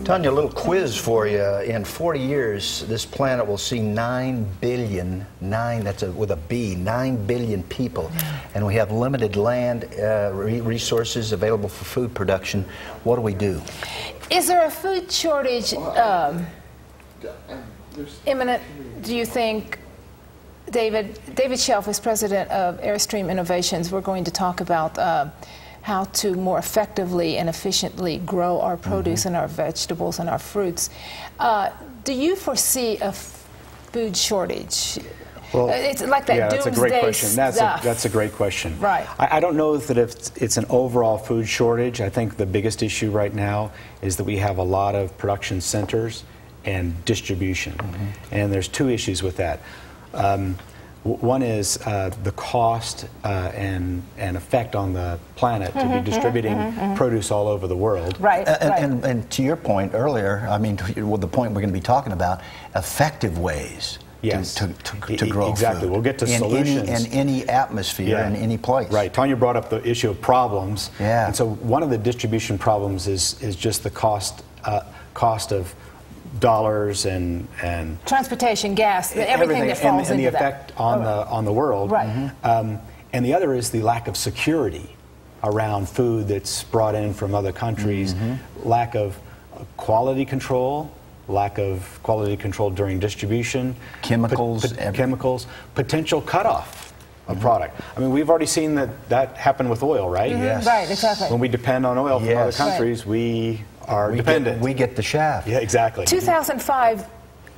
Tanya, a little quiz for you. In 40 years, this planet will see 9 billion, with a B, 9 billion people. And we have limited land resources available for food production. What do we do? Is there a food shortage imminent, do you think? David Shelf is president of Airstream Innovations. We're going to talk about how to more effectively and efficiently grow our produce and our vegetables and our fruits. Do you foresee a food shortage? Well, it's like that that's a great question. Stuff. That's a great question. Right. I don't know that it's an overall food shortage. I think the biggest issue right now is that we have a lot of production centers and distribution. And there's two issues with that. One is the cost and effect on the planet to be distributing produce all over the world. Right. And to your point earlier, I mean, the point we're going to be talking about, effective ways to grow exactly. food. We'll get to solutions. In any atmosphere, in any place. Right. Tanya brought up the issue of problems. Yeah. And so one of the distribution problems is just the cost of dollars and transportation, gas, everything that falls and the into effect on the world. Right. And the other is the lack of security around food that's brought in from other countries, lack of quality control during distribution, chemicals, potential cutoff of product. I mean, we've already seen that happen with oil, right? Yes. Right, exactly. When we depend on oil from other countries, we are dependent. We get the shaft. Yeah, exactly. 2005,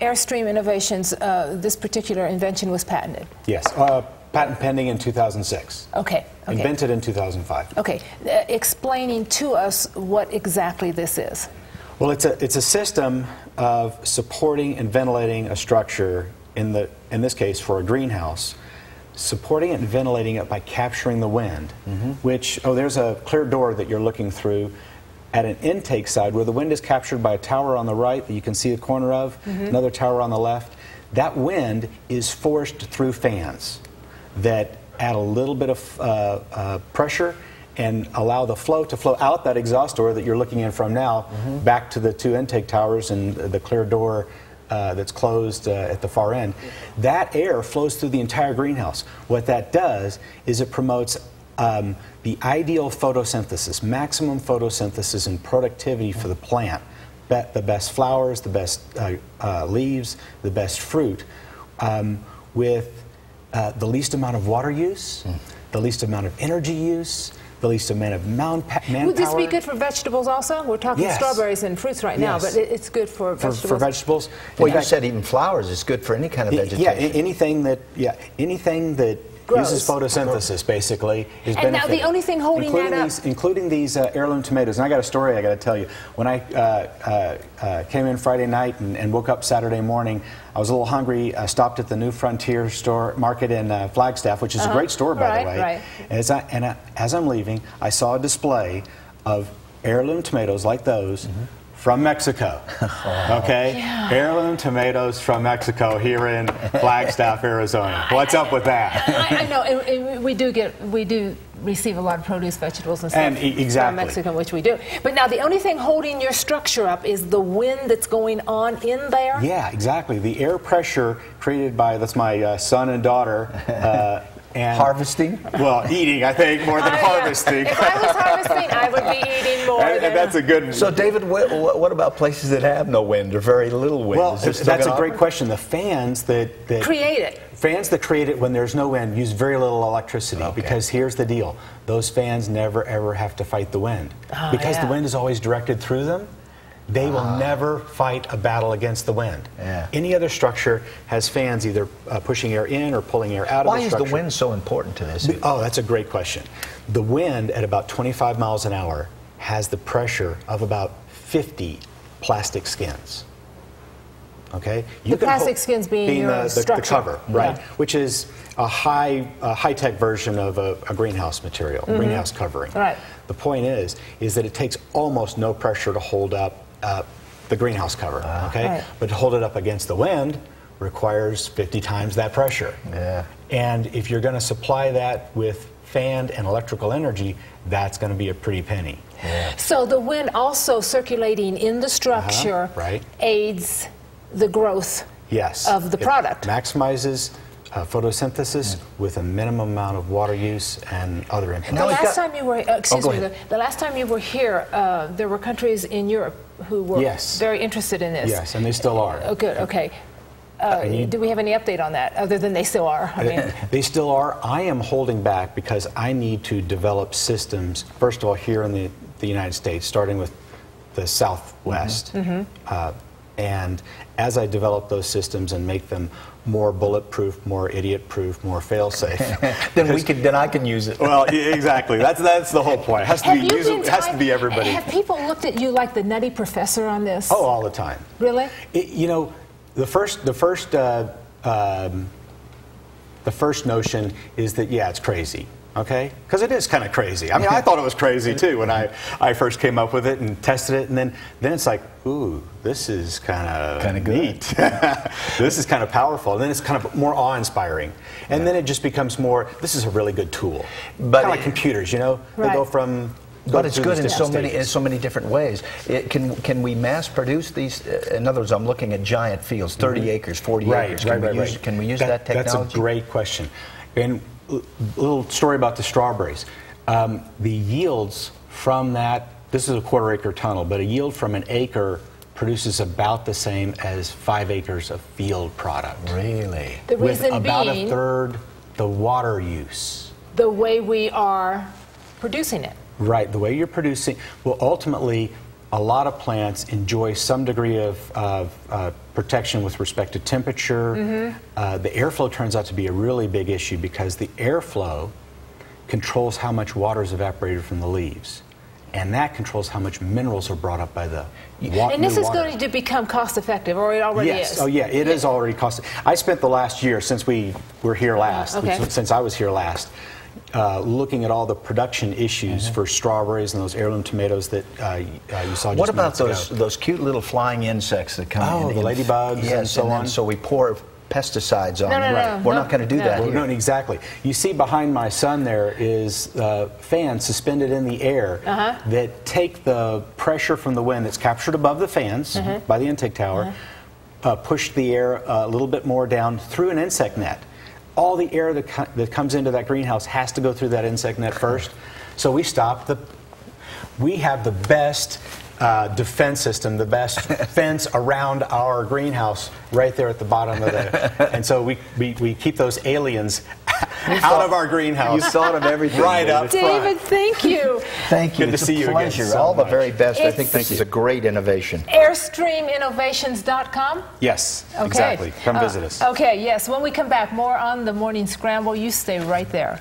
Airstream Innovations, this particular invention was patented. Yes, patent pending in 2006. Okay. Invented in 2005. Okay, explaining to us what exactly this is. Well, it's a system of supporting and ventilating a structure, in this case for a greenhouse, supporting it and ventilating it by capturing the wind, which, there's a clear door that you're looking through at an intake side where the wind is captured by a tower on the right that you can see the corner of, another tower on the left. That wind is forced through fans that add a little bit of pressure and allow the flow to flow out that exhaust door that you're looking in from now back to the two intake towers and the clear door that's closed at the far end. That air flows through the entire greenhouse. What that does is it promotes the ideal photosynthesis, maximum photosynthesis and productivity for the plant. The best flowers, the best leaves, the best fruit, with the least amount of water use, the least amount of energy use, the least amount of manpower. Would this be good for vegetables also? We're talking strawberries and fruits right now, but it's good for vegetables. For vegetables. Well, you said even flowers is good for any kind of vegetation. Yeah, anything that uses photosynthesis basically is beneficial. And now the only thing holding that up, including these heirloom tomatoes. And I got a story I got to tell you. When I came in Friday night and woke up Saturday morning, I was a little hungry. I stopped at the New Frontier market in Flagstaff, which is a great store, by the way. Right. As I'm leaving, I saw a display of heirloom tomatoes like those from Mexico. Okay? Yeah. Heirloom tomatoes from Mexico here in Flagstaff, Arizona. What's up with that? I know, and we do receive a lot of produce, vegetables, and stuff from Mexico, which we do. But now the only thing holding your structure up is the wind that's going on in there? Yeah, exactly. The air pressure created by, that's my son and daughter, and harvesting? Well, eating, I think, more than harvesting. If I was harvesting, I would be eating more. And that's a good. So, David, what about places that have no wind or very little wind? Well, that's a great question. The fans that create it. Fans that create it when there's no wind use very little electricity, because here's the deal. Those fans never, ever have to fight the wind. Because the wind is always directed through them, they will never fight a battle against the wind. Any other structure has fans either pushing air in or pulling air out of the structure. Why is the wind so important to this? Oh, that's a great question. The wind at about 25 miles an hour has the pressure of about 50 plastic skins. Okay? The plastic skins being your structure. The cover, right? Which is a high-tech version of a greenhouse material, greenhouse covering. Right. The point is that it takes almost no pressure to hold up the greenhouse cover, okay? But to hold it up against the wind requires 50 times that pressure. Yeah. And if you're going to supply that with fanned and electrical energy, that's going to be a pretty penny. Yeah. So the wind also circulating in the structure right. aids the growth Yes. of the product. It maximizes photosynthesis with a minimum amount of water use and other inputs. The last time you were, excuse me, ahead. the last time you were here, there were countries in Europe who were Yes. very interested in this. Yes, and they still are. Oh, good, okay. Do we have any update on that, other than they still are? I mean, They still are. I am holding back because I need to develop systems, first of all, here in the United States, starting with the Southwest. And as I develop those systems and make them more bulletproof, more idiot-proof, more fail-safe, then I can use it. Well, exactly. That's the whole point. It has to be usable. It has to be everybody. Have people looked at you like the nutty professor on this? Oh, all the time. Really? You know, the first notion is that, yeah, it's crazy. Okay? Because it is kind of crazy. I mean, I thought it was crazy too when I first came up with it and tested it, and then it's like, ooh, this is kind of neat. This is kind of powerful. And then it's kind of more awe-inspiring. And then it just becomes more, this is a really good tool. But kind of like computers, you know? Right. They go from... But it's good in so many different ways. Can we mass produce these? In other words, I'm looking at giant fields, 30 acres, 40 acres. Can we use that technology? That's a great question. And a little story about the strawberries. The yields from that, this is a quarter-acre tunnel, but a yield from an acre produces about the same as 5 acres of field product. Really? The reason with about being, a third the water use. The way we are producing it. Right, the way you're producing. Well, ultimately, a lot of plants enjoy some degree of protection with respect to temperature. The airflow turns out to be a really big issue because the airflow controls how much water is evaporated from the leaves. And that controls how much minerals are brought up by the water. And this is going to become cost effective, or it already is? Oh, yeah, it is already cost. I spent the last year, since we were here last, since I was here last, looking at all the production issues for strawberries and those heirloom tomatoes that you saw just What about minutes ago. those cute little flying insects that come in? Oh, the ladybugs and so on. So we pour pesticides on them. No, We're not going to do that here. No, exactly. You see behind my son there is fans suspended in the air that take the pressure from the wind that's captured above the fans by the intake tower, push the air a little bit more down through an insect net. All the air that comes into that greenhouse has to go through that insect net first. So we have the best defense system, the best fence around our greenhouse right there at the bottom of the... And so we keep those aliens out of our greenhouse. You thought of everything. Right up front. David, thank you. Thank you. Good to see you again. Pleasure. So All the much. very best. I think this is a great innovation. AirstreamInnovations.com? Yes, Okay. exactly. Come visit us. Okay, yes. When we come back, more on the Morning Scramble. You stay right there.